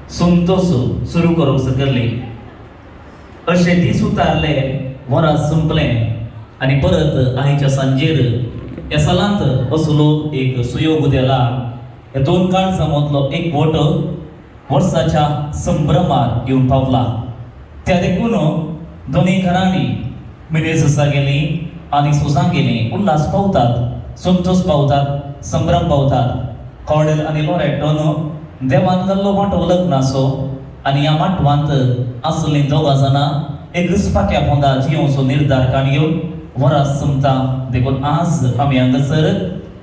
संतोष सुरू करूंक सकल्ली अशें दीस उतारले वरां संपले आनी परत आयच्या सांजेर ह्या सालांत असलो एक सुयोग उदेला. ह्या 2 काळजां मदलो एक वट वर्साच्या संभ्रमार येवन पावला. त्या देखून दोनी घरांनी मिनेज गेली आनी सुसां गेली. उल्हास पावतात, संतोष पावतात, संभ्रम पावतात. कॉडेल आनी लॉरेटोन देवान घाल्लो मोठो लग्न आसो आनी ह्या माटवांत आसलीं 2 जाणां एक घुसपाक्या पोंदा जियोचो निर्धार काडून वरां संपता. देखून आज आमी हांगासर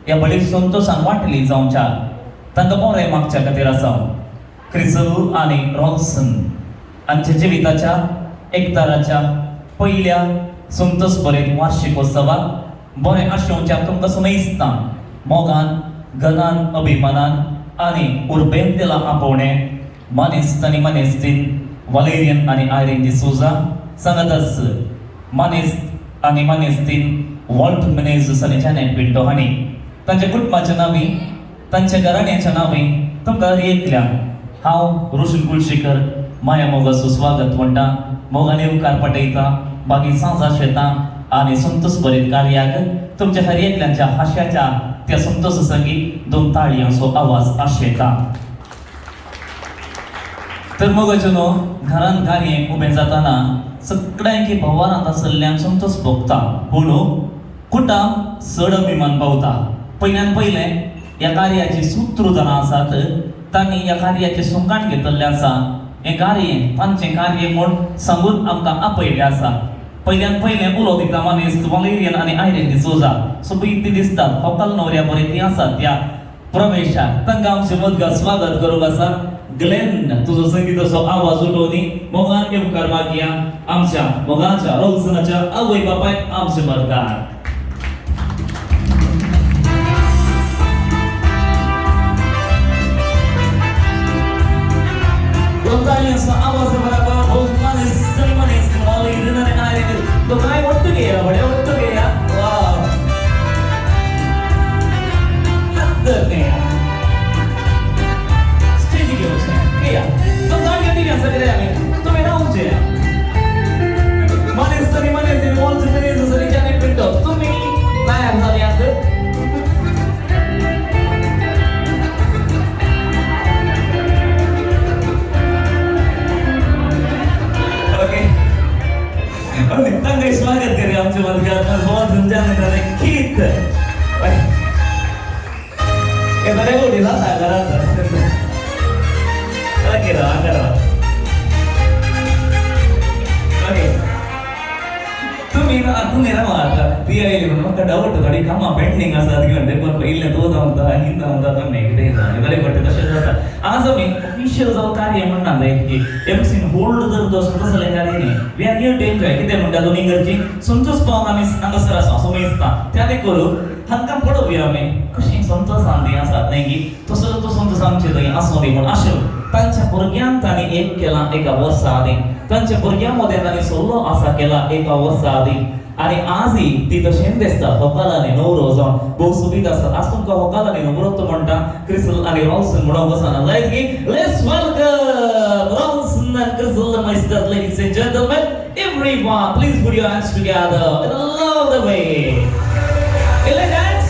ह्या बळी संतोशान वांटली जावच्या तांकां बरें मागच्या खातीर आसा. क्रिसल आनी रॉल्सन हांच्या जिविताच्या एकताराच्या पयल्या संतोष बरें वार्षिक उत्सवाक बरें आशेवच्याक तुमकां सुमेजता. मोगान, गनान, अभिमानान आनी उर्बेन दिला आपोवणें मानेस्त आनी मानेस्तीन वालेरियन आनी आयरीन डिसोजा सांगातास. मानेस्त आनी मानेस्तीन वॉल्ट मिनेज आनी जॅनेट पिंटो हांणी तांच्या कुटुंबाच्या नांवी, तांच्या घराण्याच्या नांवी तुमकां हरयेतल्या हांव रोशन कुलशेकर माया मोगाचो स्वागत म्हणटा. मोगाने उपकार पटयता, मागीर सांजा शेतां आनी संतोष बरें कार्याक तुमच्या हरयेतल्यांच्या हास्याच्या त्या संतोष संगी 2 ताळयांचो आवाज आशेता. तर मोगाचें न्हू घरांत कार्य उबें जाताना सगळ्यांकी भोवारांत आसल्ल्यान संतोष भोगता, पूण कुटाम चड अभिमान पावता. पयल्यान पयलें ह्या कार्याची सूत्रधारां आसात, तांणी ह्या कार्याचें सुकाण घेतल्लें आसा. हें कार्य तांचें कार्य म्हूण सांगून आमकां आपयलें आसा. पयल्यान पयलें उलो दिता मानेस्त वालेरियन आनी आयरीन डिसोजा. सो पळय दिसता होकाल न्हवऱ्या बरें ती आसा त्या प्रवेशाक तांकां आमचें मदगां स्वागत करूंक आसा. ग्लेन तुजो संगीताचो आवाज उठोवनी मोगान उपकार मागया आमच्या मोगाच्या रॉल्सनाच्या आवय बापायक आमचे मदगां. आवाज बराबर मानेस्त वालेरियन आनी आयरीन तो काय ಒಟ್ಟಿಗೆ ಬಡ ಒಟ್ಟಿಗೆ ವಾವ್ ಹತ್ತನೇ ಸ್ಟೇಜಿಗೆ ಹೋಗ್ತಾ ಏಯ तो गाडी गाडी असं करे आम्ही तुम्ही राहून जे मानेस्तरी वॉल्स मिनेज सरी जॅनेट पिंटो तुम्ही तयार झाले आहात. तांकां स्वागत करूया आमच्या मदगांत बहुत जाणा गीत हे बरें गोडी जाता घरांत ओके करा ओके तुम्ही रावा आता ती आयली म्हणून म्हाका डावट थोडी कामां पेंडींग आसात घेवन ते पण पयलें तो जावता हिंदा म्हणटा तो नेगेटिव्ह जाता बरें पडटा तशें जाता. आज आमी ऑफिशियल जावन कार्य म्हणना की एमसीन होल्ड जर दसरो तसलें कार्य न्ही we are here to enjoy. कितें म्हणटा दोनी घरची संतोष पावन आमी हांगासर आसा सुमेजता. त्या देखून हांकां पळोवया आमी कशी संतोशान ती आसात न्ही की तसो तो संतोष आमचे थंय आसूं दी म्हूण आशिल्लो. तांच्या भुरग्यांक तांणी एक केला एका वर्सा आदी, तांच्या भुरग्यां मदें तांणी सल्लो आसा केला एका वर्सा आदी आनी आजय ती तशेंच दिसता होकालांनी न्हवरो जावन भोव सुबीत आसता. आज तुमकां होकालांनी न्हवरो म्हणटा क्रिसल आनी रॉल्सन म्हणून बसना जायत की let's welcome Rawlson and Crisel my sisters ladies and gentleman everyone please put your hands together in a love the way. Let's dance.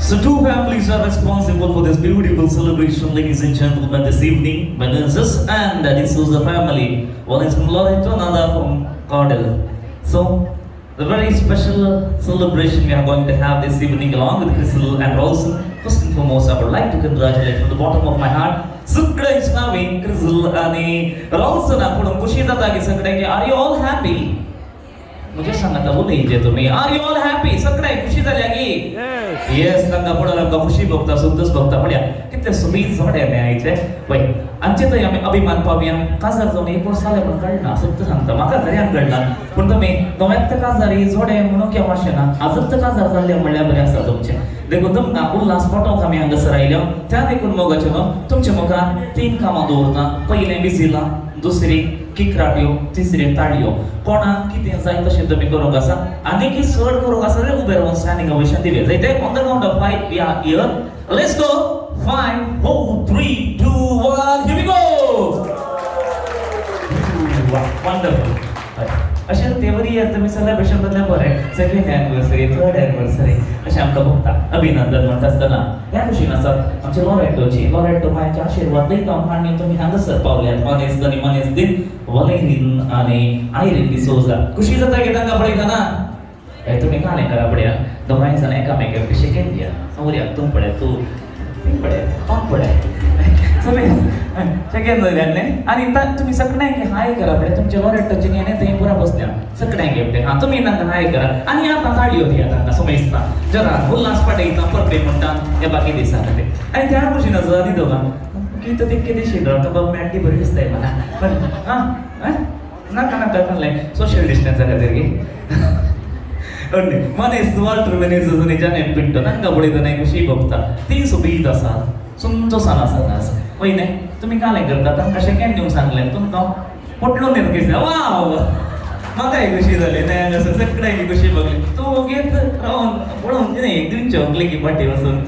So 2 families are responsible for this beautiful celebration, ladies and gentlemen, this evening. Menezes and this is the family. One is from Loreto, another from Cordell. So the very special celebration we are going to have this evening along with Crystal and Ralston. First and foremost, I would like to congratulate from the bottom of my heart सगळ्यांच नावे Crystal आणि Ralston. आपण खुशी जाता की सगळ्यांचे are you all happy? म्हणजे सांगता उलयचे तुम्ही आर यू ऑल हॅपी सगळे खुशी जाल्या की येस तांकां पडला आमकां खुशी भोगता सुंदर भोगता पळया कितले सुमीत जोडे मेळायचे पळय आमचे थंय आमी अभिमान पावया काजार जावन एक वर्स जालें पूण कळना सत्य सांगता म्हाका खऱ्यान कळना पूण तुमी गोव्यात काजार ही जोडे म्हणून केव्हा अशें ना आजूच काजार जाल्ले म्हणल्यार बरें आसा तुमचें देखून तुमकां उल्हास पटोवंक आमी हांगासर आयल्या त्या देखून मोगाचे न्हू तुमच्या मुखार 3 कामां दवरता पयलें विजिलां दुसरी किकराट्यो तिसरी ताळयो कोणाक कितें जाय तशें तुमी करूंक आसा आनी की चड करूंक आसा रे उबे रावन स्टँडींग ओवेशन दिलें जायते on the count of 5 we are here let's go 5 4 3 2 1 here we go wonderful अशें तेवरी तुमी सेलिब्रेशन जातलें बरें सेकंड एनिवर्सरी थर्ड एनिवर्सरी अशें आमकां भोगता अभिनंदन म्हणटा आसतना ह्या खुशीन आसात आमचे लॉरेटोची लॉरेटो मायाचे आशिर्वाद दिता आनी तुमी हांगासर पावल्यात मनीस आनी मनीस दीन वलेरीन आनी आयरीन डिसोजा खुशी जाता की तांकां पळयतना हे तुमी काणे करा पळया दोगांय जाण एकामेकाक कशें केली दिया नवऱ्याक तूं पळय तूं पळय हांव पळय सेकेंड जाल्यार आनी तुमी सगळ्यांक हाय करा पळय तुमचे लॉरेटोचे घेणे थंय पुरा बसल्या सगळ्यांक येवटे हां तुमी तांकां हाय करा आनी आतां ताळयो दिया तांकां समजता जरा उल्हास पाटयता परते म्हणटा हे बाकी दिसा खातीर आनी त्या खुशीन आसा न्ही दोगां कितें ते कितें शिकला तो बाब मेळटी बरी दिसताय मला पण हां नाका नाका कहलें सोशल डिस्टन्सा खातीर गे मनीस वॉल्टर मनीस अजून जाणेन पिंटो तांकां पळयतना खुशी भोगता ती सुबीत आसा सुंदर सान आसा पयले तुमी कालें करता तांकां सेकेंड दिवंक सांगलें तुमकां पटलो न्ही कितें वाव म्हाकाय खुशी जाली न्ही हांगासर सगळ्यांक खुशी भोगली तूं घेत रावन पळोवन एक दिवचे व्हंकले की पाटी वचून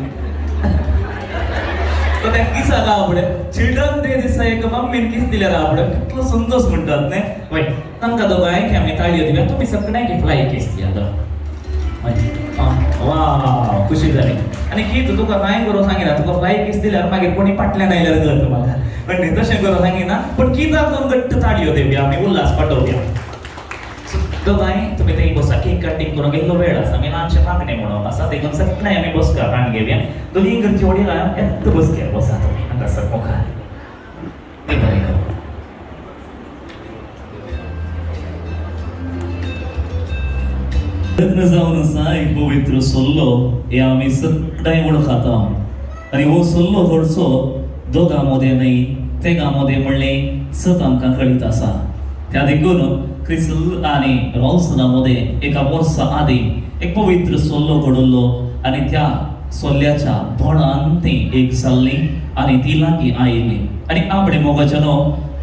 तो त्या किसा आवडे चिल्ड्रन डे दिसा एक मम्मीन किस दिल्यार आवडे कितलो संतोष म्हणटात न्ही वय तांकां दोगांयक आमी ताळयो दिव्या तुमी सगळ्यांक फ्लाय केस दिया वाव खुशी जाली आनी कितें तुका कांय करूं सांगिना तुका फ्लाय केस दिल्यार मागीर कोणी फाटल्यान आयल्यार कळटा म्हाका पण न्ही तशें करूं सांगिना पण कित्याक दोन घट्ट ताळयो दिवया आमी उल्हास पाठोवया दोगांय तुमी थंय बसा केक कटींग करूंक इल्लो वेळ आसा आमी ल्हानशें मागणें म्हणून आसा देखून सगळें आमी बसका काण घेवया दोनी घरची वडीलां येत्त बसक्यार बसा तुमी हांगासर मुखार बरें करूं लग्न जावन आसा एक पवित्र सल्लो हे आमी सगळें वळखता आनी हो सल्लो घडचो दोगां मदें न्ही तेगा मदें म्हणलें सत आमकां कळीत आसा त्या देखून क्रिसल आनी रॉल्सना मध्ये एका वर्सा आदी एक पवित्र सल्लो घडलो आनी त्या सल्ल्याच्या बोडान ती एक जाल्ली आनी ती लागीं आयिल्ली आनी आपणे मोगाच्यानो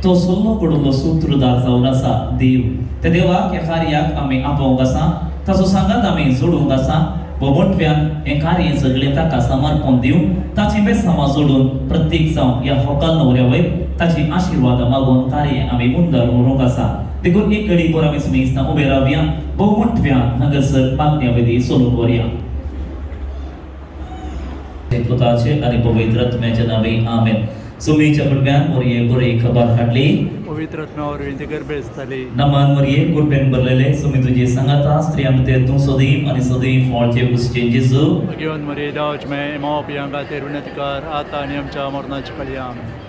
तो सल्लो घडलो सूत्रधार जावन आसा देव त्या देवाक ह्या कार्याक आमी आपोवंक आसा ताचो सांगात आमी जोडूंक आसा बोबटव्यान हें कार्य सगळें ताका समर्पण दिवं ताची बेसामां जोडून प्रत्येक जावन ह्या होकाल न्हवऱ्या वयर ताची आशिर्वाद मागून कार्य आमी मुंदार व्हरूंक आसा देखून एक घडी पर आमी समेस्ता उबे रावया बहुमोठव्यान हांगासर मागण्या सोडून व्हरया पुताचे आनी पवित्र आत्म्याच्या नांवे आमेन सुमीच्या पडव्यान मोरये बरी खबर हाडली पवित्र आत्म्यावर विनंती गरबेजताली नमान मोरये कृपेन भरलेले सुमी तुझे सांगाता स्त्रियां मध्ये तू सदैव आणि सदैव फळचे गुस्ते जेजू भगवान मरे दावच में माँ पियांगा तेरे विनंती कर आता आणि आमच्या मरणाची कळी आमेन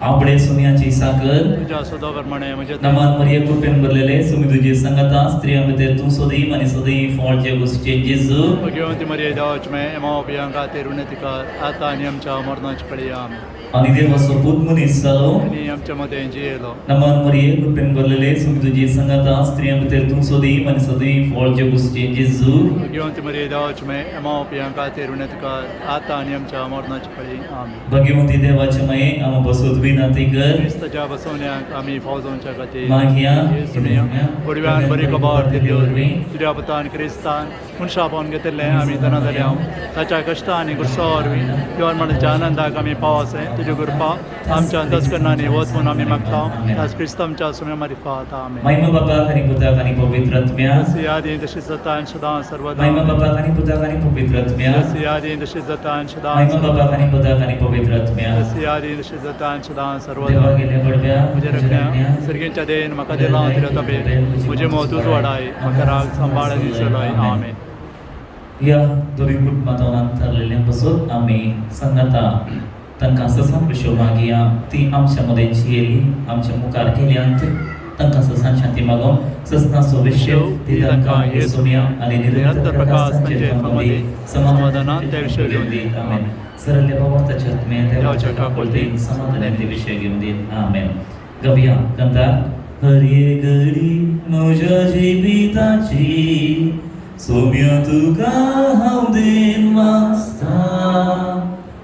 आपणे सुमियाची साकर तुझ्या स्वतःप्रमाणे म्हणजे नमान मोरये कृपेन भरलेले सुमी तुझे सांगाता स्त्रियां मध्ये तू सदैव आणि सदैव फळचे गुस्ते जेजू भगवान मरे दावच में माँ पियांगा तेरे विनंती कर आता आणि आमच्या मरणाची कळी आमेन आणि देवाचो पूत मनीस जालो आणि आमच्या मध्ये जियेलो नमान मोरये कृपेन भरलेले सुमी तुझे सांगाता स्त्रियां मध्ये तू सदैव आणि सदैव फळचे गुस्ते जेजू भगवान मरे दावच में माँ पियांगा तेरे विनंती कर आता आणि आमच्या मरणाची कळी आमेन भगवंती देवाचे माये आम बसोत विनंती कर क्रिस्ताच्या बसवण्याक आमी फावजोवच्या खातीर मागया पडव्यान बरी खबर दिली वरवीं तुज्या पुतान क्रिस्तान मनशा पावन घेतिल्लें आमी जाणा जाल्या ताच्या कश्टा आनी गुरसा वरवीं देवाच्या आनंदाक आमी पावसे तुज्या कृपा आमच्या अंतस्करणांनी वच म्हणून आमी मागता त्याच क्रिस्त आमच्या सुम्या मारिफात आमेन महिमा बापाक आनी पुताक आनी पवित्र आत्म्याक जशी आदी तशी जाता आनी सदां सर्वदा महिमा बापाक आनी पुताक आनी पवित्र आत्म्याक जशी आदी तशी जाता आनी सदां महिमा बापाक आनी पुताक आनी पवित्र आत्म्याक जशी आदी तशी जाता आनी सदां देवा सर्वदा गेले पडव्या म्हज्या रगण्या सर्गेंच्या देन म्हाका दिला तिरो तबे म्हजे मोतूच वाडाय म्हाका राग सांबाळ आनी चलय आमेन या दोरी कुटुंबांत अंतरलेल्या बसून आमी सांगता तांकां ससा प्रशो मागया ती आमच्या मध्ये जियेली आमच्या मुखार गेल्यांत तांकां ससान शांती मागून ससनाचो विषय ती तांकां येसुया आनी निरंतर प्रकाश तांचे फामादी समाधानान ते विषय घेवन दी आमेन. सरले बाबा ताचे आत्मे देवाच्या काकुळतेन समाधानान ते विषय घेवन दी आमेन. गवया कंता हर एक घडी म्हज्या जिविताची सोम्या तुका हांव देन वाचता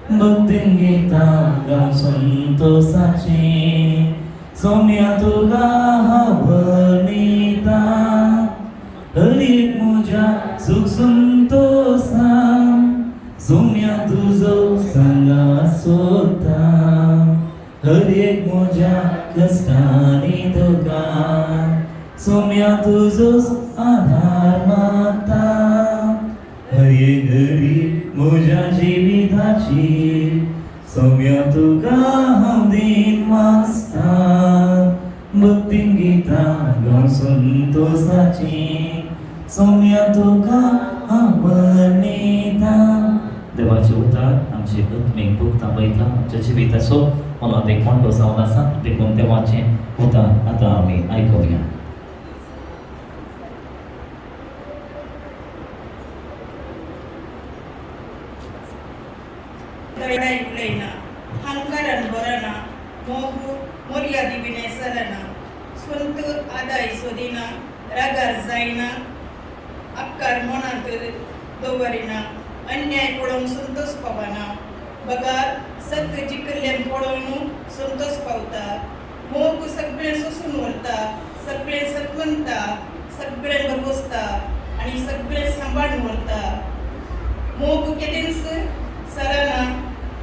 भक्तीन गितां गावन संतोषाची सोम्या तुका हांव वर्णिता हर एक म्हज्या सुख संतोषान सोम्या तुजो सांगात सोदता हर एक म्हज्या कश्टांनी तुका सोम्या तुजोच आधार मागता हर एक घडी म्हज्या जिविताची सोम्या तुका हांव दीन वाचता भक्तीन गितां गावन संतोषाची सोम्या तुका हांव वर्णिता. देवाचे उतार आमचे आत्मीक भूक तापयता आमच्या जिविताचो मला एक मोठो जावन आसा देखून देवाचें उतार आतां आमी आयकुया. ಇಡ್ಲೈನ ಹಂಕರನ್ ಬರನ ಮೋಗು ಮೊರ್ಯಾದಿ ಬಿನೆ ಸಲನ ಸ್ವಂತ ಆದಾಯ ಸೋದಿನ ರಗರ್ ಜಾಯ್ನ ಅಕ್ಕರ್ ಮೊನಾಂತರ दोवरिन अन्याय पळोवन संतोष पावना बगार सत्य जिकल्ल्यान पळोवन संतोष पावता मोग सगळें सोसून व्हरता सगळें सत्वंता सगळें बसता आनी सगळें सांबाळून व्हरता. मोग केदेंच सराना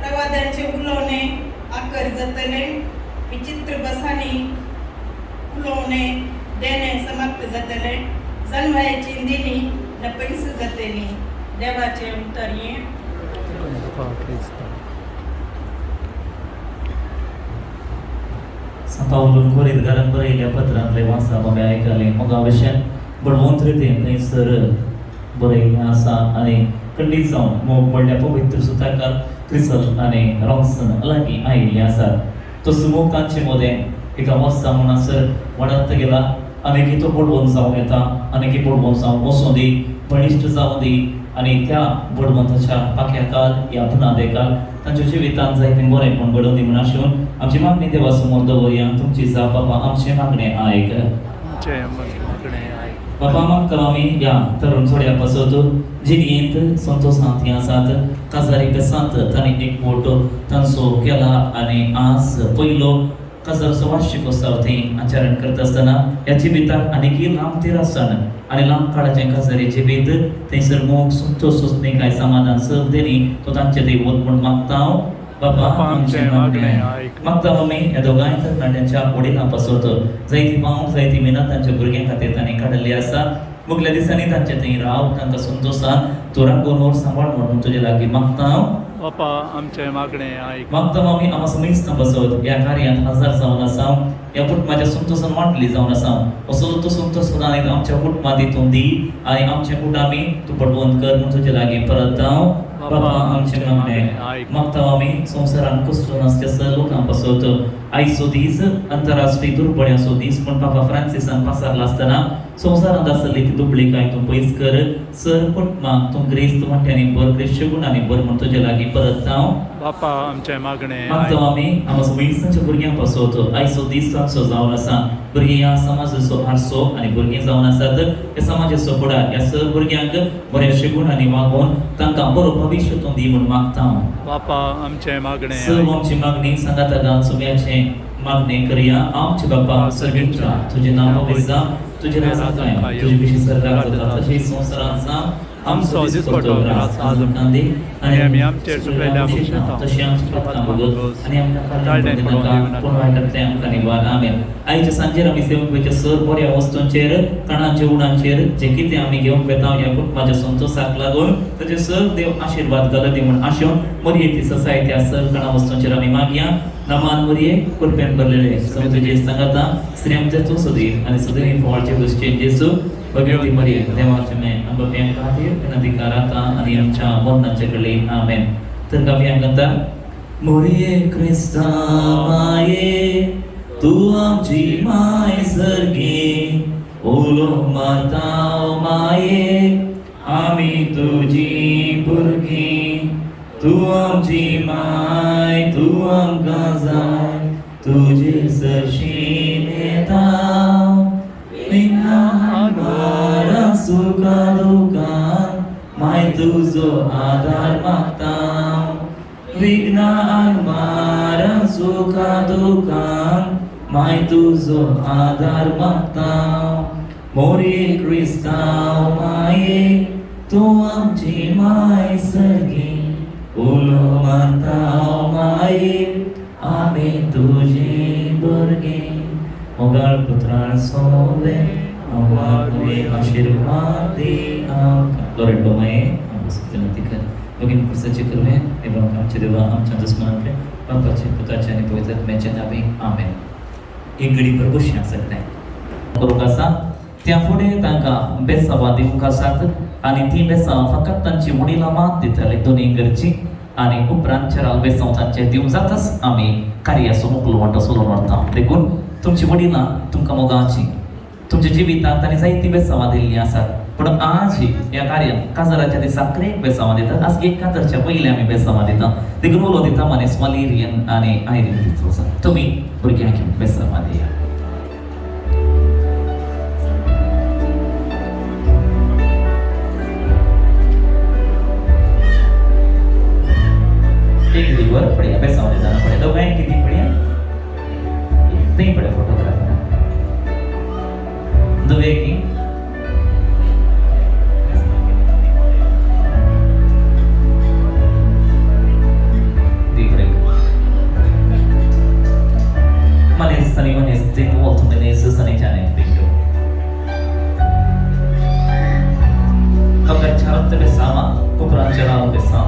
प्रवादांचे उलोवणे आकर जातले विचित्र बसांनी उलोवणे देणे समाप्त जातले जन्मायाची दिनी नपैस जातली. देवाचे उतर ये सांपावलून खोरीत घरात बरयल्या पत्रांतले वाचा आमी आयकले मग अवश्य बळवंत रितीन थंयसर बरयल्लें आसा आनी खंडीत जावन मोग म्हणल्या पवित्र सुताकार क्रिसल आनी रॉन्सन लागीं आयिल्ले आसात. तो सुमोग तांचे मदें एका वर्सा म्हणसर वाडत गेला अनेकी तो बडवून जावं येता अनेकी बडवून जावं वचूं दी बळिश्ट जावं दी आनी त्या बडवंताच्या पाक्या काल या पुनादे काल तांच्या जिवितांत जायतें बरेंपण घडोवन दी म्हण आशून आमची मागणी देवा समोर दवरया. तुमची जाप बाबा आमचें मागणें आयक. बाबा मागता आमी या तरुण चोड्या पासत जिणेंत संतोशांत हे आसात काजारी पेसांत तांणी एक मोठो तांचो केला आनी आज पयलो काजारचो वार्षिक उत्सव थंय आचरण करता आसतना ह्या जिविताक आनीकय लांब तेरासन आनी लांब काळाचें काजारी जिवीत थंयसर मोग संतोष सोंसणेकाय समाधान सर्व देनी तो तांचे दैवत म्हूण मागता हांव. बाबा आमचें मागणें मागता आमी ह्या दोगांय तरणाट्यांच्या वडिलां पासत जायती पावंक जायती मेहनत तांच्या भुरग्यां खातीर तांणी काडली आसा. मुगल्या दिसांनी तांचे थंय राव तांकां संतोशान तोरा गोनोर सांबाळ म्हणून तुजे लागीं मागता हांव. बापा आमचें मागणें आयक. मागता आमी आमा समेस्तां बसत ह्या कार्यांत हजर जावन आसा ह्या कुटुंबाच्या संतोशान वांटली जावन आसा असो तो संतोश सदांच आमच्या कुटुंबांत दितून दी आनी आमचें कुटामी तूं पटवून कर म्हूण तुजे लागीं परत हांव. बाबा आमचें मागणें मागता आमी संवसारांत कसलो नासल्या लोकां पासत आयचो दीस अंतरराष्ट्रीय दुर्बळ्याचो दीस पूण पापा फ्रांसिसान पासारला आसतना संवसारांत आसली ती दुबळीकाय तूं पयस कर सर कुटुंबाक तूं क्रिस्त वाट्यांनी बर क्रिश्च गुणांनी बर म्हूण तुजे लागीं परत हांव. बापा आमचें मागणें मागता आमी आमच्या समेस्तांच्या भुरग्यां पासत आयचो दीस तांचो जावन आसा. भुरगीं ह्या समाजाचो हारसो आनी भुरगीं जावन आसात ह्या समाजाचो फुडार ह्या सर भुरग्यांक बऱ्याचशे गुणांनी वागोवन तांकां बरो भविश्य तूं दी म्हूण मागता हांव. बापा आमचें मागणें सर्व आमची मागणी सांगात गांव सुम्याचे मागणी करया. आमचे बापा सर्गींच्या तुझे नाव पवित्र जावं तुझे राज कायम तुझे विशी सरकार जाता तशी संवसारांत जावं आमचो दिसपटो आज आमकां दी आनी आमी आमचेर चुकलेल्या अपक्षता तशी आमची पातकां भोगत आनी आमकां काळजांत नाका पूण वायटांतल्यान आमकां निवार आमेन. आयच्या सांजेर आमी सेवकाच्या सर बऱ्या वस्तूंचेर काणांच्या उडांचेर जे कितें आमी घेवंक येता ह्या कुटुंबाच्या संतोशाक लागून ताचे सर देव आशिर्वाद घालत दी म्हूण आशेवन मरये ससाय त्या सर काणा वस्तूंचेर आमी मागया. नामान मरये कुरपेन भरलेले समुद्रजे सांगाता श्रेमते तूं सदीर आनी सदैव फळाचे गोश्टी जेजू भगवती मरिये देवाचे में आमच्या खातीर विनंती कराता आनी आमच्या मरणाचे कडले आमेन. तर काव्यां म्हणटा मोरये क्रिस्ता माये तू आमची माय सर्गी उलो माताव माये आमी तुजी भुरगी तू आमची माय तू आमकां जाय तुजे सरशीन येता विघ्नान वारा सुखा दुखान माय तुजो आधार मागता विघ्नान वारा सुखा दुखान माय तुजो आधार मागता मोरी क्रिस्ताव माये तू आमची माय सर्गी उलो माताव माये आमी तुजी भुरगी मोगाळ पुत्रान सोले आमकां आशीर्वाद दी आमकां लोरेटो माये आमकां विनंती कर दोगीन कुर्साची करूया एवं आमचे देवा आमच्या दुस्मनांतले बापाचे पुताचे आनी पवित्र आत्म्याचे नावे आमेन एक घडी पर बसया सगळ्यांक करूंक आसा त्या फुडें तांकां बेसांवां दिवंक आसात आनी ती बेसांवां फकत तांची वडीलां मात दितले दोनी इगर्जी आनी उपरांत चराल बेसांव तांचे दिवंक जाताच आमी कार्याचो मोकलो वांटो चलोवन व्हरता देखून तुमची वडीलां तुमकां मोगाची तुमच्या जिवितांत तांणी जायतीं बेसांवां दिल्लीं आसात पूण आज ह्या कार्यान काजराच्या दिसाक एक बेसांवां दितात आज एक काजरच्या पयलीं आमी बेसांवां दिता देखून उलो दिता मनीस मलेरियन आनी आयरीन दिता तुमी भुरग्यांक घेवन बेसांवां दिया एक दिवर पड़िया बेसांव देना पड़े तो मैं कितनी पड़िया नहीं पड़े फोटोग्राफ दो एक ही मने सनी वो तो मैंने इस सनी जाने देखो कब चारों बेसावा उपरांत चराल बेसाव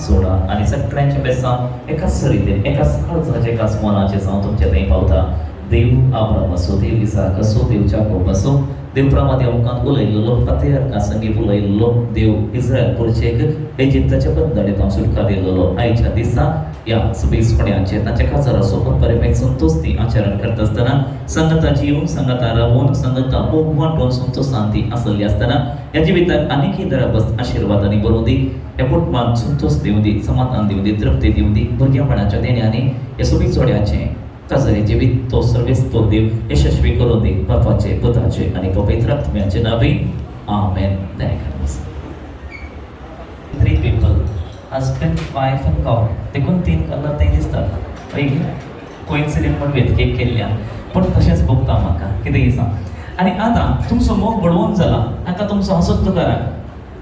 सोडा आणि सगळ्यांच्या बेसांव एकाच सरीतेन एकाच खर्चाचे एकाच मोलाचे जावं तुमच्या थंय पावता देव आब्राम असो देव इसाक असो देव जाकोब असो देव प्रमादे अमकांत उलयल्लो पातयर्का संगीत उलयल्लो देव इस्रायल पुरचेक इजिप्ताच्या बंदडींतल्यान सुटका दिल्लो आयच्या दिसा या सभेसपण्याचे तांचे खासदार असो परमेक संतोस्ती आचरण करता आसतना संगता जीवन संगता रावून संगता मोग वांटून संतोषांती आसली आसतना ह्या जिविताक आनीक दराबस्त आशिर्वादांनी बरोवन दी ह्या कुटुंबाक संतोष दिवं दी समाधान दिवं दी तृप्ती दिवं दी भुरग्यापणाच्या देण्यानी ह्या सगळी जोड्याचे काजरे जिवीत तो सर्वेस्तो देव यशस्वी करून दी बापाचे पुताचे आणि पवित्र आत्म्याचे नावे आमेन. Three people, husband, wife and God. देखून तीन कलर ते दिसतात पयली कोइन्सिडेंट पण वेतकेक केल्ल्या पण तशेंच भोगता म्हाका कितें सांग आनी आतां तुमचो मोग बडवून जाला आतां तुमचो हसत करा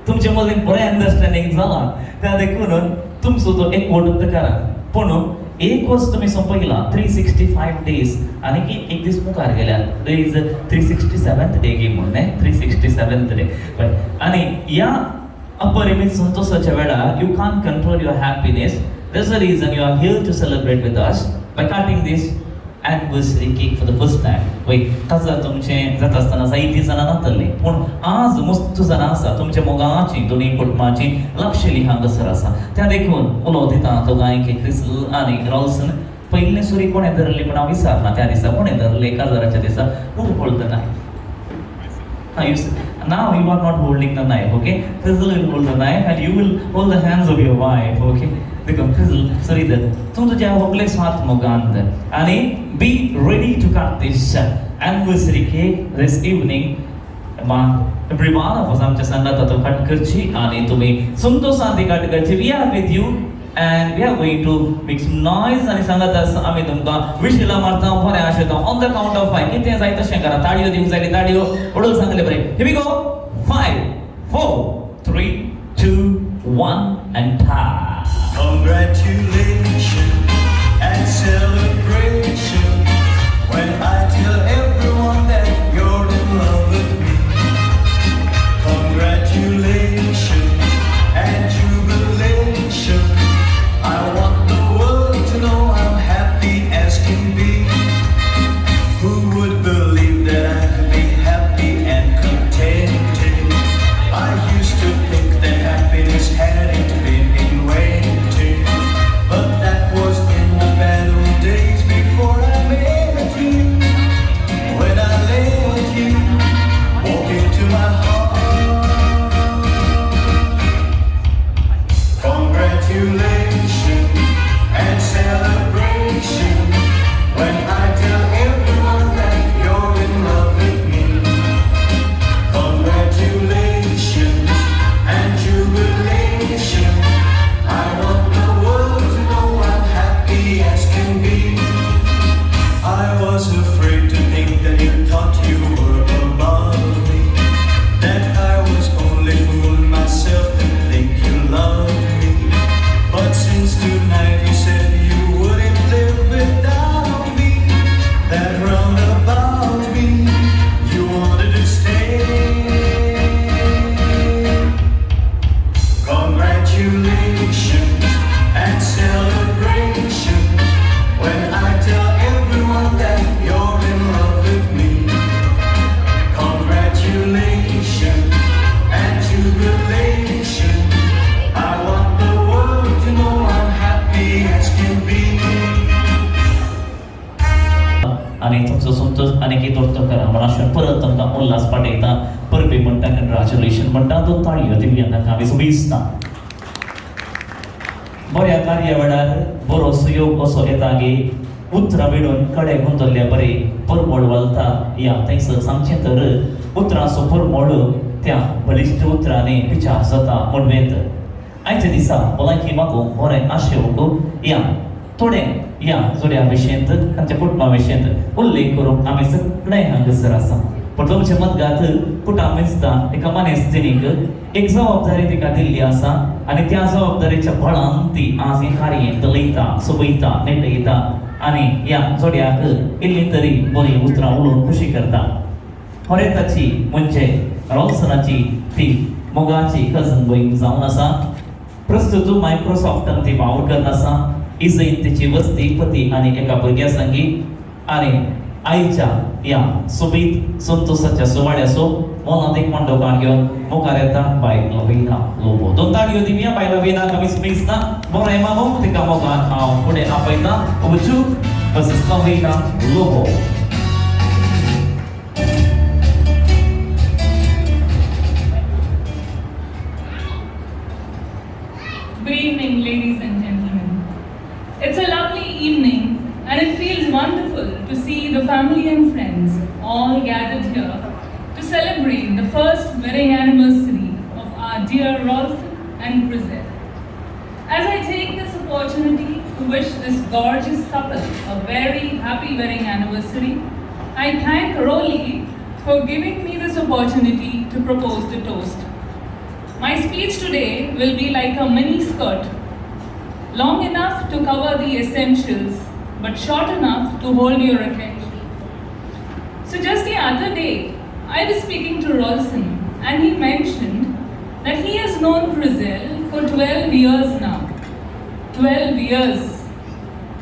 तुमचे मदीं बरें अंडरस्टँडींग जाला त्या देखून तुमचो तो एक वोट करा पूण एक वर्ष तुम्ही संपयला 365 डेज आणि की एक दीस मुखार गेल्या देर इज 367th डे गे म्हणून 367th डे आणि या अपरिमित संतोषाच्या वेळार you can't control your happiness that's the reason you are here to celebrate with us by cutting this anniversary cake for the first time वय काजार तुमचे जाता आसतना जायतीं जाणां नातल्लीं पूण आज मस्त जाणां आसा तुमच्या मोगाची दोनी कुटुंबाची लक्षली हांगासर आसा त्या देखून उलो दिता तो गायके क्रिसल आनी रॉल्सन पयले सुरी कोणें धरली पण हांव विचारना त्या दिसा कोणें धरले काजाराच्या दिसा who hold the knife now you are not holding the knife, okay? Crizzle will hold the knife and you will hold the hands of your wife, okay? देखो Crizzle, sorry that तुम तो जाओ होगले साथ मोगांद आणि be ready to cut this anniversary cake this evening. Every one of us आमच्या संघात तो cut करची आणि तुम्ही संतोषांती कट करची. We are with you and we are going to make some noise आणि सांगत आम्ही तुमका विशीला मारता बरे आशेता on the count of 5 किती जाय तशें करा ताळयो दिवंक जाय ताळयो ओडल सांगले बरे here we go 5 4 3 2 1 and ta. Congratulations and celebration when I tell everyone that you're in love with me. Congratulations and jubilation. I want the world to know I'm happy as can be. Who would believe that I could be happy and contented? I used to think that happiness hadn't been in waiting, but that was in the bad old days before I met you. When I let you walk into my heart. Congratulations and celebration when I tell everyone that you're in love with me. Congratulations and jubilation. I want the world to know I'm happy as can be. I was afraid to think that you thought you were above me, that I was only fooling myself to think you loved me. But since tonight you said you wouldn't live without me, that roundabout me you wanted to stay. Congratulations and celebration when I tell everyone that you're in love with me. Congratulations and jubilation. I want the world to know I'm happy as can be. आणि तुमचं सोमतच अनेक दोस्त करा मला अशा परत तुमका उल्हास पाठयता परबी म्हणटा कंग्रॅच्युलेशन म्हणटा तो ताळयो दिव्यांगांक आमी शुभेच्छा. बऱ्या कार्यावळार बरो सुयोग असो येता की उतरां विणून कडे गुंतल्ल्या बरे परमळ वलता या थंयसर सांगचें तर उतरांचो परमळ त्या बलिश्ट उतरांनी विचार जाता म्हणवेत. आयच्या दिसा भलायकी मागो बरें आशेवक या थोडे या जोड्या विशयंत तांच्या कुटुंबा विशयंत उल्लेख करूंक आमी सगळे हांगासर आसा. पण तुमच्या मदगांत कुटां मेजता एका मनीसजिणीक एक जबाबदारी तिका दिल्ली आसा आनी त्या जबाबदारेच्या बळान ती आज ही कार्य लयता सोबयता नेटयता आनी ह्या जोड्याक इल्ली तरी बरी उतरां उलोवन खुशी करता. हरेताची म्हणजे रॉल्सनाची ती मोगाची कजन भयण जावन आसा. प्रस्तुत मायक्रोसॉफ्टान ती वावर करन आसा. इजयन तिची वस्ती पती आनी एका भुरग्या सांगी आनी आईच्या या सोबीत संतोषाच्या सुवाळ्याचो मोलाद एक मांडोवकार घेवन मुखार येता बाय लविना लोबो. दोन ताळयो दिवया बाय लविना कमी स्पेसना बरें मागो तिका मोगान हांव फुडें आपयता. उजू versus Lavina Lobo. Good evening, ladies and gentlemen. It's a lovely evening and it feels wonderful to see the family and friends all gathered here to celebrate the first wedding anniversary of our dear Rolfin and Brizelle. As I take this opportunity to wish this gorgeous couple a very happy wedding anniversary, I thank Rolly for giving me this opportunity to propose the toast. My speech today will be like a mini skirt, long enough to cover the essentials, but short enough to hold your attention. So just the other day, I was speaking to Rolson and he mentioned that he has known Brizelle for 12 years now. 12 years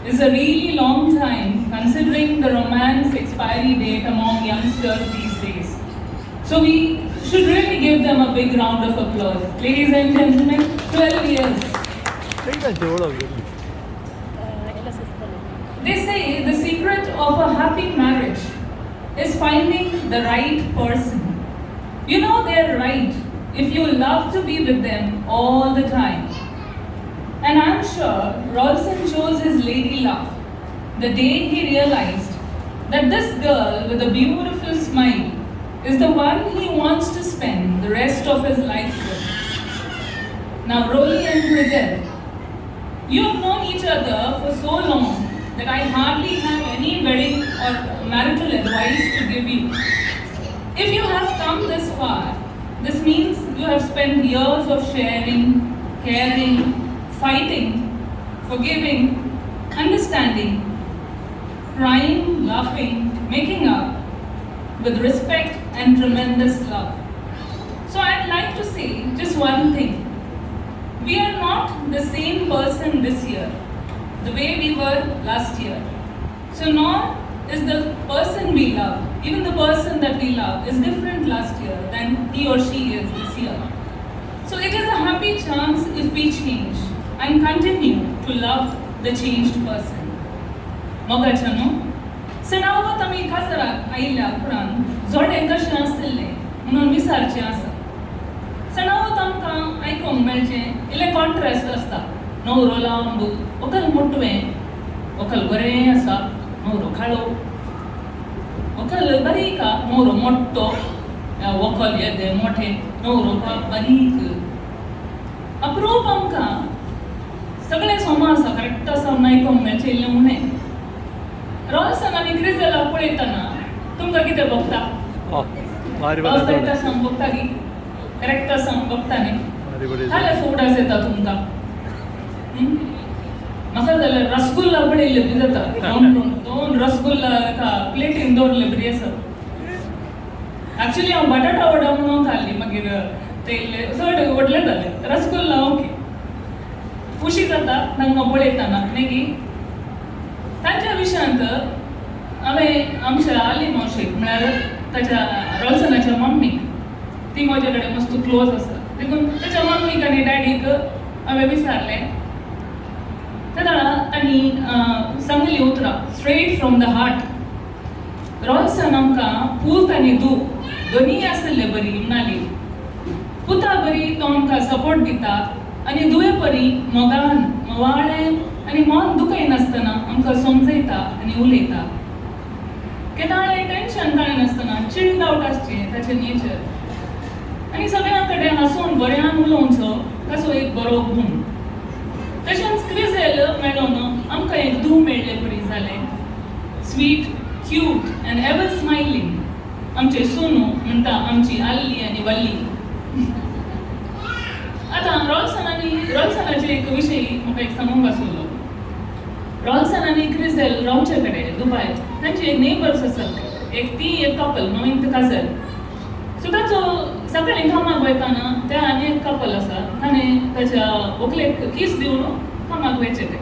is a really long time considering the romance expiry date among youngsters these days. So we should really give them a big round of applause. Ladies and gentlemen, 12 years. They say the secret of a happy marriage is finding the right person. You know they're right if you love to be with them all the time. And I'm sure Rolson chose his lady love the day he realized that this girl with a beautiful smile is the one he wants to spend the rest of his life with. Now Rolly and Brizelle, you have known each other for so long that I hardly have any wedding or marital advice to give you. If you have come this far, this means you have spent years of sharing, caring, fighting, forgiving, understanding, crying, laughing, making up, with respect and tremendous love. So I'd like to say just one thing. We are not the same person this year, the way we were last year. So nor is the person we love, even the person that we love is different last year than he or she is this year. So it is a happy chance if we change and continue to love the changed person. मोगाचनो सणावत आमी खासराक आयिल्ल्या उपरांत जोडे कशें आसले म्हणून विचारचें आसा. सणावत आमकां आयकूंक मेळचें इल्लें कॉन्ट्रास्ट आसता. न्हवरो लांब, व्हंकल मोटवें, व्हंकल बरें आसा, न्हवरो काळो. व्हंकल बारीक आहा, न्हवरो मोठ्ठो, व्हंकल येदें मोठें, न्हवरो बारीक. अप्रूप आमकां सगळें सोमा आसा करेक्ट आसा म्हूण आयकूंक मेळचें इल्लें उणें. रॉल्सन आनी क्रिझेला पळयतना तुमकां कितें भोगता? भारी परफेक्ट आसा भोगता की करेक्ट आसा भोगता न्ही? जाल्यार फुडास येता तुमकां. म्हाका जाल्यार रसगुल्ला पळयल्ले बी जाता. दोन रसगुल्ला एका प्लेटीन दवरले बरी आसा. एक्चुली हांव बटाटा वडा म्हणून खाल्ली, मागीर ते चड व्हडले जाले. रसगुल्ला ओके, खुशी जाता तांकां पळयतना न्ही की. तांच्या विशयांत हांवें आमच्या आली मावशेक म्हळ्यार ताच्या रॉल्सनाच्या मम्मीक, ती म्हजे कडेन मस्त क्लोज आसा, देखून ताच्या मम्मीक आनी डॅडीक हांवें विचारलें. तेन्ना तांणी सांगली उतरां स्ट्रेट फ्रॉम द हार्ट. रॉल्सन आमकां पूत आनी धूव दोनीय आसले बरी म्हणाली. पुता बरी तो आमकां सपोर्ट दिता आनी धुवे परी मोगान, मोवाळें आनी मन दुखयनासतना आमकां समजयता आनी उलयता. केदाळें टेन्शन कांय नासतना चिल्ड आउट आसचें ताचें नेचर. आनी सगळ्यां कडेन हांसून बऱ्यान उलोवचो ताचो एक बरो गूण. तशेंच क्रिझेल मेळोन आमकां एक धूव मेळ्ळें बरी जालें. Sweet, cute and ever smiling. आमचें सोनू म्हणटा आमची आल्ली आनी वल्ली. आतां रॉल्सनाचे एक विशयी म्हाका एक सांगूंक आसलो. रॉल्सन आनी क्रिझेल रावचे कडेन दुबय तांचे एक नेबर्स आसात, एक कपल नवीन काजल. सो ताचो सकाळीं कामाक वयताना ते आनी एक कपल आसा, ताणें ताच्या व्हंकलेक किस दिवन कामाक वयचें तें.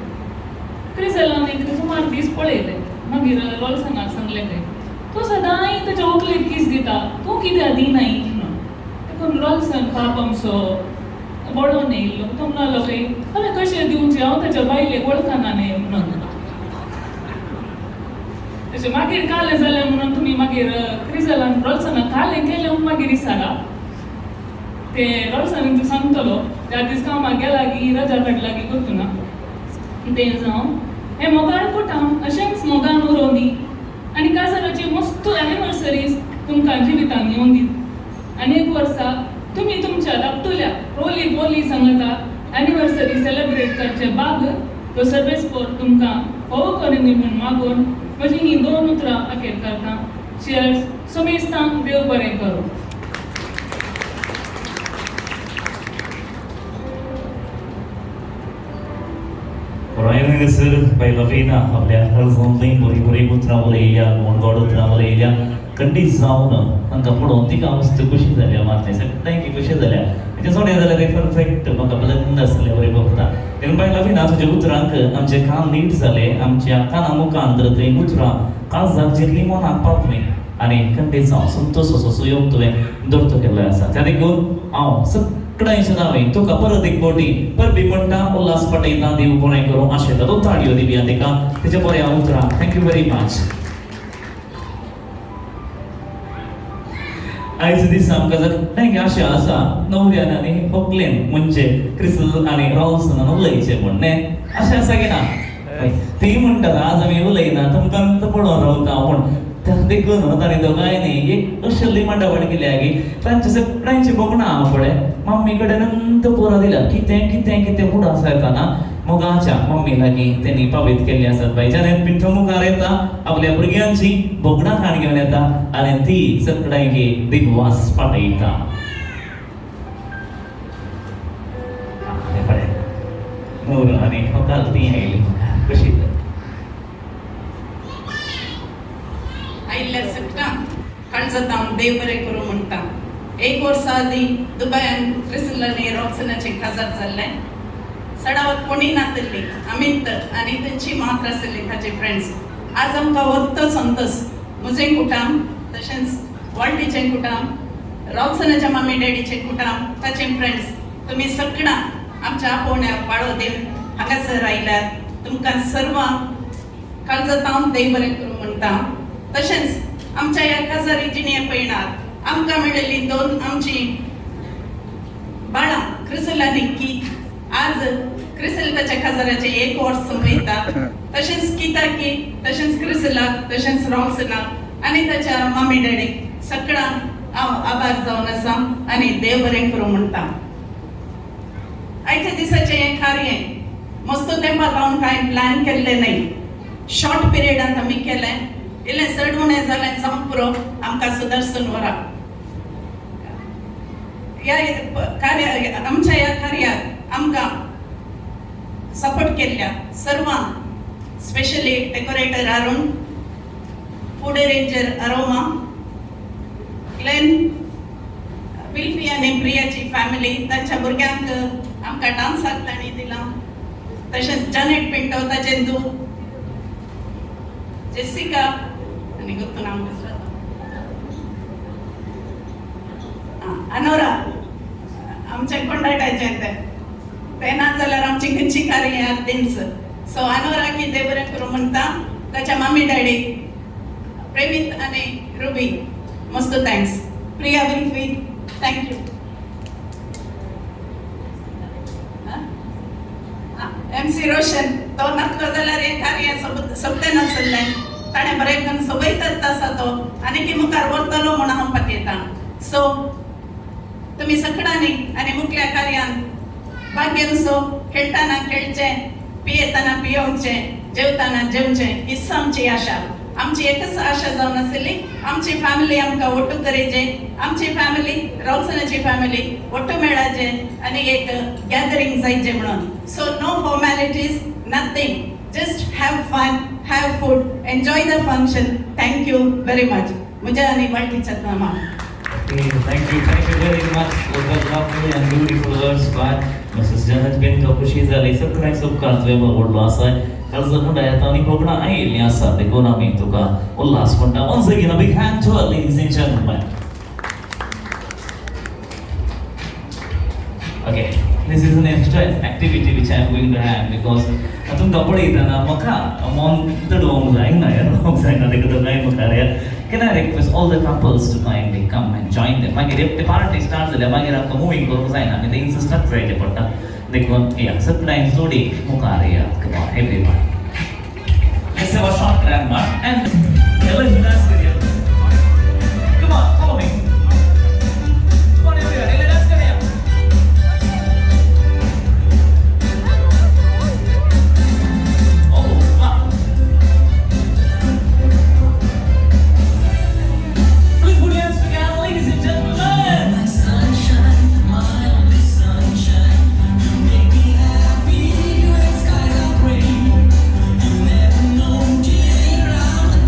क्रिझेलान एक सुमार दीस पळयले, मागीर रॉल्सनाक सांगलें तें तूं सदांय ताच्या व्हंकलेक किस दिता, तूं कित्याक दिनाय म्हणून. देखून रॉल्सन पाप आमचो बळोवन येयल्लो. तो म्हणलो की हांवें कशें दिवचें, हांव ताच्या बायलेक वळखना न्ही म्हणून. तशें मागीर कालें जालें म्हणून तुमी मागीर क्रिझेलान रॉल्सनाक कालें केलें म्हूण मागीर विचारा. ते रॉल्सन तूं सांगतलो त्या दीस कामाक गेला की रजा काडला की करतना कितें जावं हें मोगाळ पुटां अशेंच मोगान उरोवन दी आनी काजलाची मस्त एनिवर्सरीज तुमकां जिवितान येवन दी. आनी एक वर्सा तुमी तुमच्या धाकटुल्याक रोली बोली सांगता एनिवर्सरी सेलिब्रेट करचे बाग तो सर्वेस्पोर तुमकां फोव करून दी म्हूण मागून म्हजी ही 2 उतरां अखेर करता. चियर्स. सुमेस्तांक देव बरें करूं. Ryan सर बाय लवीना आपल्या हळफोंतली बरी बरी उतरां उलयल्या, गोड उतरां उलयल्या. कंडीस जावन तांकां पळोवन तिका मस्त खुशी जाल्या. मात सगळ्यांकी खुशी जाल्या. तेजे सोडे जाल्यार ते परफेक्ट म्हाका बुलंद आसले बरें भोगता. देखून बाय लवीना तुज्या उतरांक आमचें काम नीट जालें. आमच्या काना मुखांत थंय उतरां काळजाक जितली मनाक पावलीं आनी कंडीस जावन संतोश असो सुयोग तुवें दर्तो केल्लो आसा. त्या देखून हांव सगळ्यांच्या नांवें तुका परत एक फावटी परबी म्हणटा, उल्हास पटयता, देव बरें करूं आशेता. तो ताळयो दिवया तेका तेच्या बऱ्या उतरां. Thank you very much. आयज दीस आमकां सगळ्यांक आशा आसा न्हवऱ्यान आनी व्हंकलेन म्हणजे क्रिझेल आनी रॉल्सनान उलयचें म्हण न्ही. आशा आसा की ना? ती म्हणटात आज आमी उलयना तुमकां तो पळोवन रावता पूण देखून ताणें दोगांयनी एक अशें मांडावळ केल्या की तांचे सगळ्यांची बोगणां हांव पळय मम्मी कडेन अनंत पोरां दिल्या. कितें कितें कितें मुड आसा येताना मोगाच्या मम्मी लागीं तेणी पावीत केल्ली आसात. भाईच्यान पिठो मुखार येता, आपल्या भुरग्यांची बोगणां खाण घेवन येता आनी ती सगळ्यांकी दिग्वास पाठयता. मोर आणि हो घालती आयली कशी आयिल्ल्या सगळ्यांक काळजात हांव देव बरें करूं म्हणटा. एक वर्सा आदी दुबयान क्रिसल आनी रॉक्सनाचें काजार जाल्लें. सडावत कोणी नातल्ली अमित आनी तांची मात आसली ताचे फ्रेंड्स. आज आमकां वत्त संतोस म्हजें कुटाम तशेंच वाल्टीचें कुटाम रॉक्सनाच्या मामी डॅडीचें कुटाम ताचे फ्रेंड्स तुमी सगळां आमच्या आपोवण्याक पाळो दिवन हांगासर आयल्यात. तुमकां सर्वांक काळजात हांव देव बरें करूं म्हणटा. तशेंच आमच्या ह्या काजारी जिणे पयणात आमकां मेळिल्लीं 2 आमची बाळां क्रिसल आनी कीत. आज क्रिसल ताच्या काजाराचे 1 वर्स संपयता. तशेंच किताकी तशेंच क्रिसलाक तशेंच रॉक्सनाक आनी ताच्या मामी डॅडीक सगळ्यांक हांव आभार जावन आसा आनी देव बरें करूं म्हणटा. आयच्या दिसाचें हें कार्य मस्तो तेंपार रावन कांय प्लॅन केल्लें न्हय. शॉर्ट पिरियडांत आमी केलें. इल्लें चड उणें जालें जावं पुरो आमकां सुदर्शन वरां. ह्या कार्य आमच्या ह्या कार्याक आमकां सपोर्ट केल्ल्या सर्वांक specially decorator Arun, food arranger Aroma, क्लेन, विल्फी आनी प्रियाची फॅमिली तांच्या भुरग्यांक आमकां डान्साक तांणी दिला. तशेंच जॅनेट पिंटो ताचें धूव, जेसिका आनी गुर्तू नांव विसरता अनोरा आमचे कोंडाटाचें तें ना जाल्यार आमची खंयची कार्य आर्तींच. सो अनोरा कितें बरें करूं म्हणटा. ताच्या मामी डॅडी प्रेमीत आनी रुबी मस्त thanks. Priya विल्फी thank you. MC Roshan तो नातलो जाल्यार हें कार्य सोंपतें नासलें. ताणें बरें करून सोबयतात आसा तो आनी की मुखार व्हरतलो म्हूण हांव पातयतां. सो तुमी सगळ्यांनी आनी मुखल्या कार्यान भाग घेवचो. खेळटाना खेळचें, पियेतना पियोवचें, जेवताना जेवचें हीच आमची आशा. आमची एकच आशा जावन आसली आमची फॅमिली आमकां ओट्टू करेचे, आमची फॅमिली रॉक्सनाची फॅमिली ओट्टू मेळाचे आनी एक गॅदरींग जायचें म्हणून. So no formalities nothing, just have fun, have food, enjoy the function. Thank you very much. म्हज्या आनी वाळटीच्या नांवान. Thank you very much for the lovely and beautiful words by Mrs. Janet Pinto. खुशी झाली सगळ्यांक उपकार तुवें आवडलो आसा. कर्ज म्हणटा येता आनी कोंकणा आयिल्लीं आसा देखून आमी तुका उल्हास म्हणटा. Once again a big hand to our ladies and gentlemen. Okay, this is an extra activity which I am going to have because तुमकां पळयतना म्हाका मन तडोवंक जायना रोवंक जायना देखून काय मुखार या. Can I request all the couples to kindly come and join them? मागीर ते पार्टी स्टार्ट जाल्यार मागीर आमकां मुवींग करूंक जायना आनी ते इंसिस्टंट रावचें पडटा. देखून या सगळ्यांक जोडी मुखार येयात. Come on, everyone. Let's have a short grandma and let's dance together. Come on, follow me. Come on, everyone, let's dance together. You never know, dear, I'm a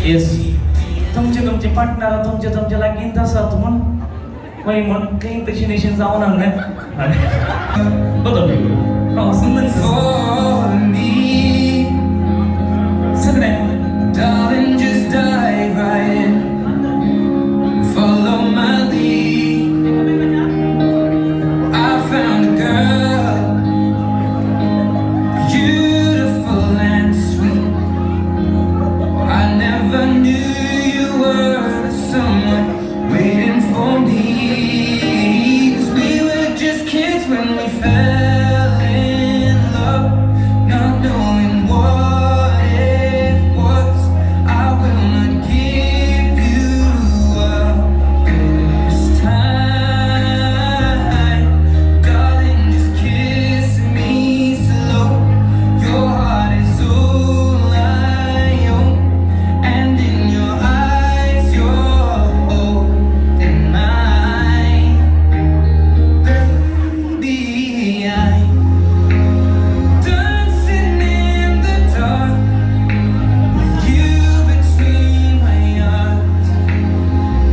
yes तुमचे पार्टनर तुमच्या लागीन आसात म्हण मागीर म्हण खंय डेस्टिनेशन जावं ना बदल सुंदर For me, सगळें darling, just dive right in. Follow my lead. I found a girl, beautiful and sweet. I never knew you were someone waiting for me. 'Cause we were just kids when we fell in love, not knowing what it was. I will not give you up this time, darling. Just kiss me slow. Your heart is all I own, and in your eyes you're holding mine. Baby, I'm dancing in the dark, you between my arms,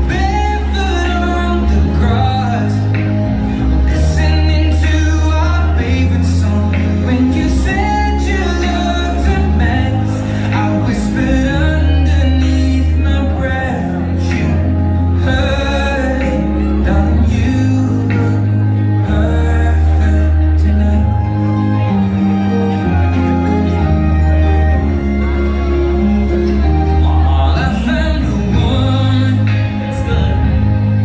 barefoot on the grass, listening to our favorite song. When you said you looked a mess, I whispered underneath my breath, you heard it, darling, you look perfect tonight. I found a woman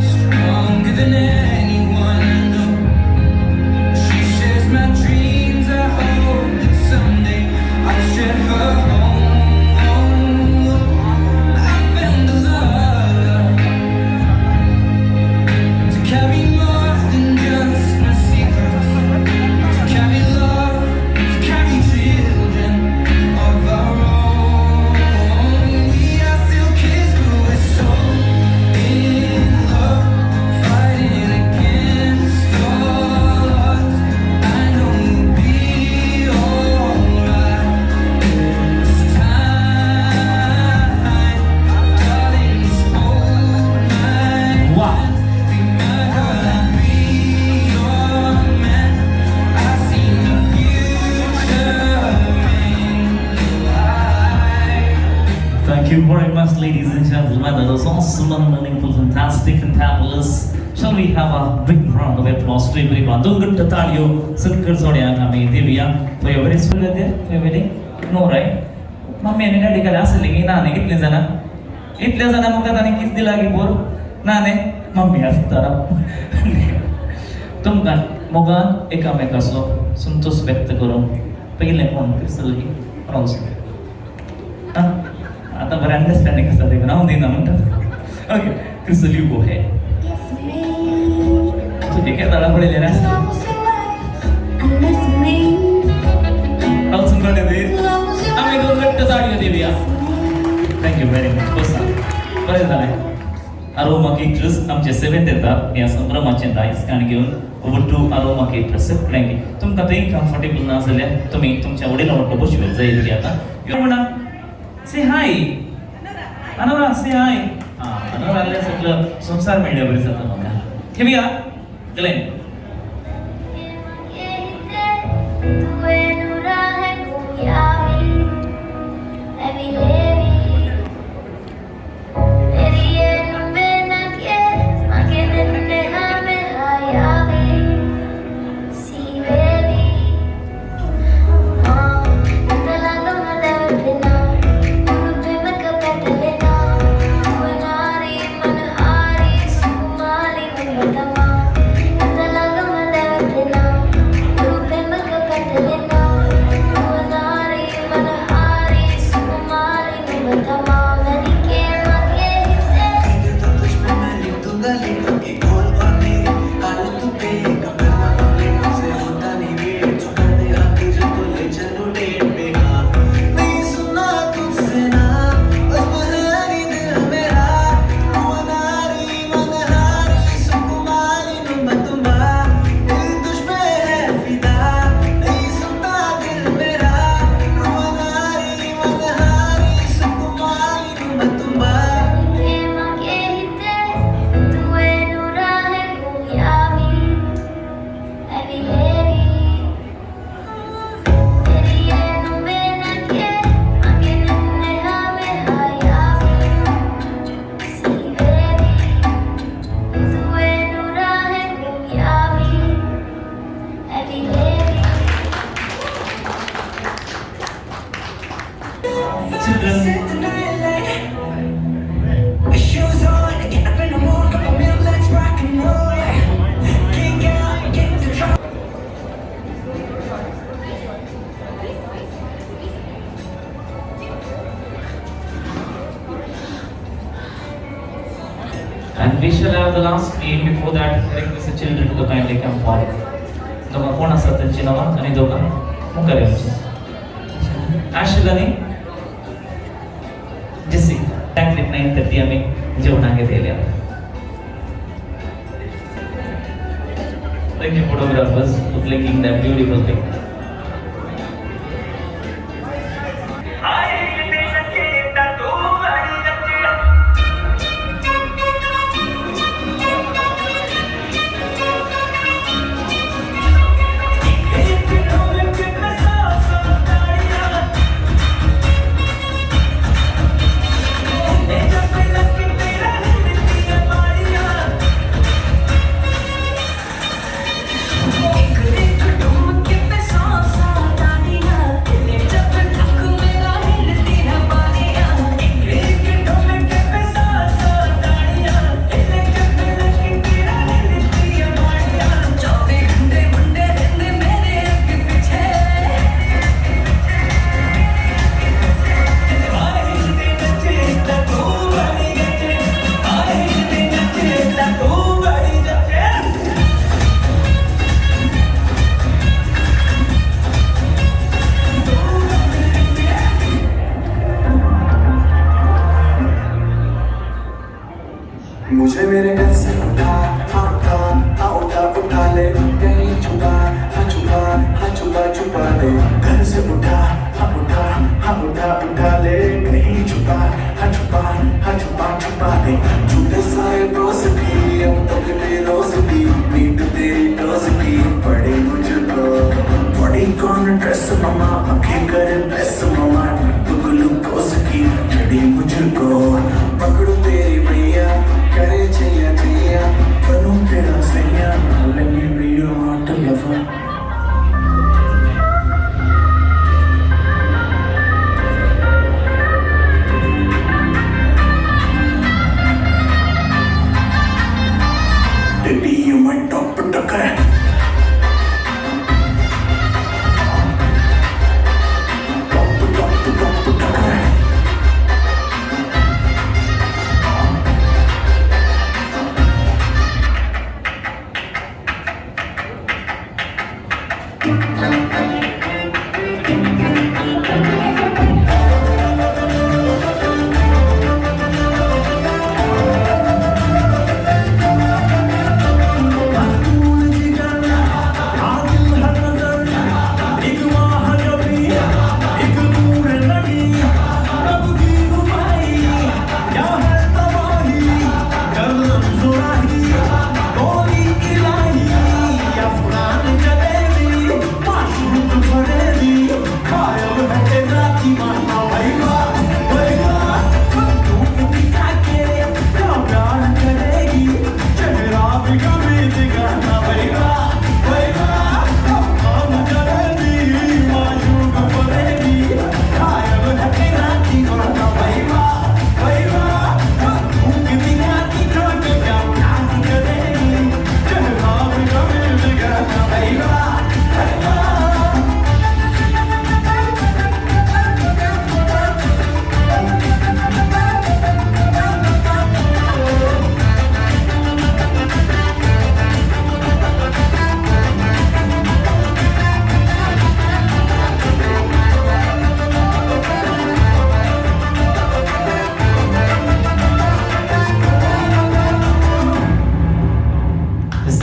stronger than anyone I know. She shares my dreams. I hope that someday I'll share her home. I found a love to carry more than just my secrets, to carry love, to carry children of our own. We are still kids, but we're so in love, fighting against all odds. I know we'll be alright this time, darling. Just hold my Wow. be my girl and be your man. I see the future in your eyes. Thank you very much, ladies and gentlemen. That was awesome and meaningful, fantastic, and fabulous. Shall we have a big round of applause to everyone? Don't get the talio, circle zodiac, I mean, Divya, for your very special there, for your wedding? No, right? Mommy and daddy got asked, Nane, it lezana Mukatani kiss the lagi por Nane, Mommy Astara. Tumgan, Mogan, Ekamekaso, Suntos Vectagorum, Pale crystal also. आता बरं understanding असतात एक नाव दे ना म्हणतात okay crystal you go है तुझे काय तळा पडेल ना अजून कडे दे आम्ही दोन घट्ट जाडी देऊया थँक्यू व्हेरी मच बसा बरेच झाले अरोमा केटरर्स आमचे सेवेंथ येतात ह्या संभ्रमाचे दायज काण घेऊन ओवर टू अरोमा केटरर्स सगळ्यांनी तुमकां थंय कम्फर्टेबल ना जाल्यार तुमी तुमच्या वडीला वाटो बसवेल जाईल की आता म्हणा से हाय अनोरा से हाय अनोरा आल्या सगळं संसार मेळ्ळ्या बरी जाता म्हाका घेवया Glenn Thank you. the last meal. Before that, I request the children to kindly come forward. दोघां कोण आसात त्यांची नांवां आनी दोघां मुखार येवचें. आशिल आनी जेसी एक्झॅक्टली 9:30 आमी जेवणाक येतले. Thank you photographers for clicking that beautiful picture. मुझे मेरे घर से उठा ले कहीं छुपा छुपा दे घर से उठा ले कहीं छुपा छुपा दे झूठे सारे दोस्त भी अब तक भी रोज भी नीट तेरी डोज भी पड़े मुझको बॉडी कौन ड्रेस मामा आंखें करे ब्लेस मामा ग्लूकोज की चढ़ी मुझको पकड़ू तेरी भैया करे छैया बनूं तेरा सैया let me be your heart lover. Baby, you my top ducker. Top ducker.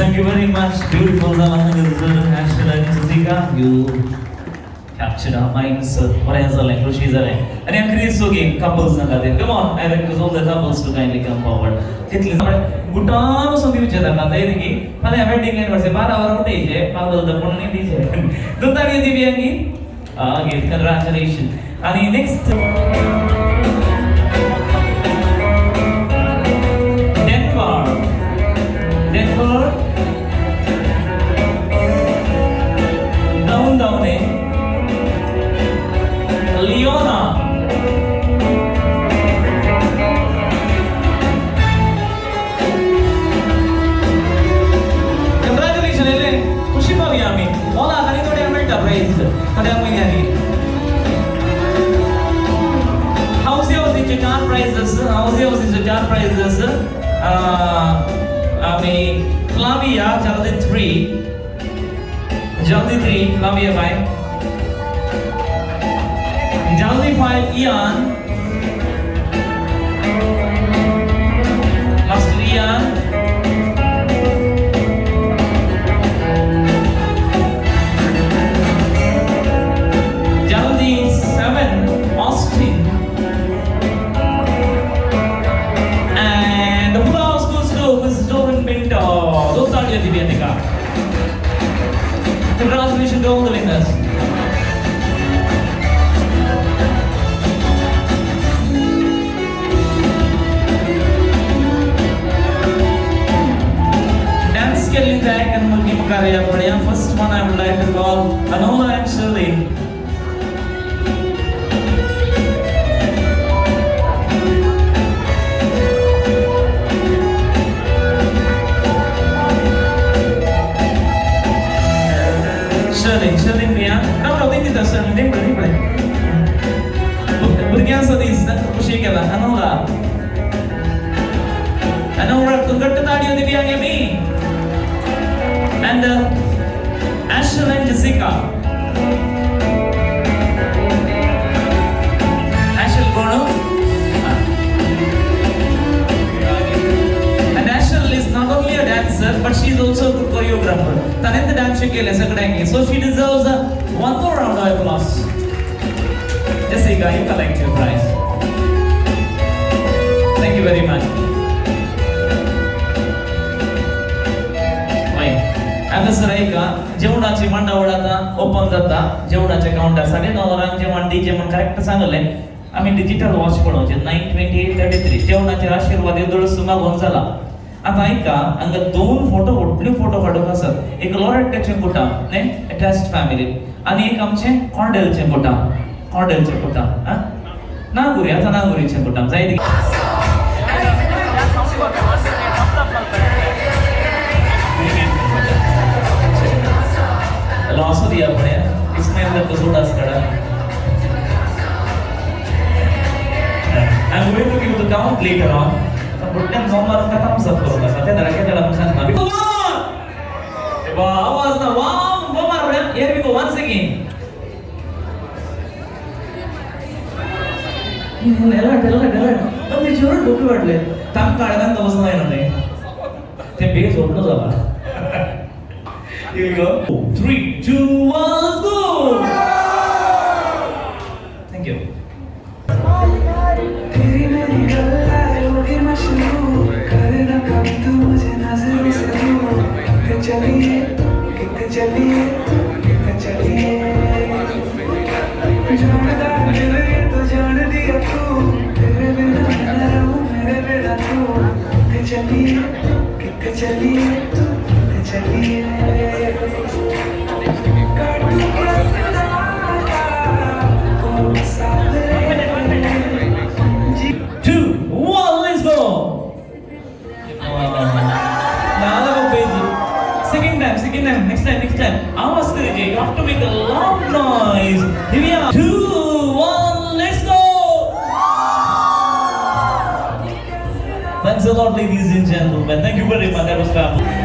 Thank you very much, beautiful Ashton and Suziga. You captured our minds. What else are like? Roshi is like. And I'm curious to game couples na kade. Come on, I request all the couples to kindly come forward. Kitli Bhutan so भी चेता करता है कि पहले wedding anniversary 12 hour उठे ही है, 12 the phone नहीं दीजिए. दूसरा भी दी भी आएगी. Again, congratulations. And next. Denver. Down Leona. Congratulations, Ellen. खुशी पावी आम्ही. मला आता नाही थोडे मिळतात प्राइस. थोड्या महिन्यानी. How's yours in your car prizes? Jaldi 3, Flavia 5. Jaldi 5, Ian. Last Ian. Jaldi 7, Austin. And the applause goes to Mrs. Doran Pinto. Those are your Divyanika. Congratulations to all the winners. Dance skill back and multi Makaraya Pradya. First one I would like to call Anola and Shirley. Shirley Mia. Now think it does Shirley. Burgyansa is Pushikala. Anola to get to Tadio Divyangami. And Ashel and Jessica. Ashel Bono. And Ashel is not only a dancer, but she is also a good choreographer. Tanen the dance so she deserves one more round of applause. Jessica, you collect your prize. Thank you very much. आता सरायका जेवणाची मंडळाचा open जाता जेवणाचे counter 9:30 जेवण DJ म्हणून correct सांगले आम्ही digital watch पळोवचे 9:28:33 जेवणाचे आशीर्वाद येदळस मागून जाला आता ऐका हांगा 2 फोटो व्हडले फोटो काडूक आसात एक लॉरेटेचे कोटा ने अटॅच्ड फॅमिली आणि एक आमचे कॉर्डेलचे कोटा नागुरी आता नागुरीचे कोटा जाय लॉस दिया पड़े इसमें अंदर तो सोडा स्कड़ा I'm going to give the count later on. But then Mama का thumbs up करूँगा साथे दरके चला मुझे ना भी वाह आवाज़ ना वाह Mama बड़े here we go once again. alert अब ये जोर डोके वाटले तम काढना तो बस नाही ना ते बेस ओपन झाला. Here we go. 3, 2, 1, let's go! Thank you. तेरी मेरी गल्लाएं होगी मशहूर करना कभी तू मुझे नजरों से दूर कितने चलिए जानदा दिल ये तो जान दिया तू तेरे बिना मैं न रहूं मेरे बिना तू कितने चलिए Second time, next time. Awas kariye, you have to make a loud noise. Here we are. 2, 1, let's go! Thanks a lot, ladies and gentlemen. Thank you very much. That was fabulous.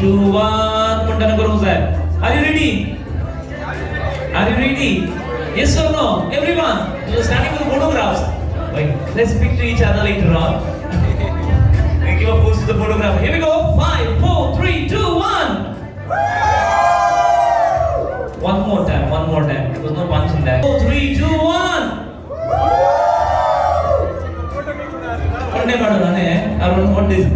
Two, one, Montana Guruza. Are you ready? Yes or no? Everyone, you're standing with photographs. Wait, let's speak to each other later on. And give a pose to the photograph. Here we go. 5, 4, 3, 2, 1. One more time. There was no punch in that. 4, 3, 2, 1. What is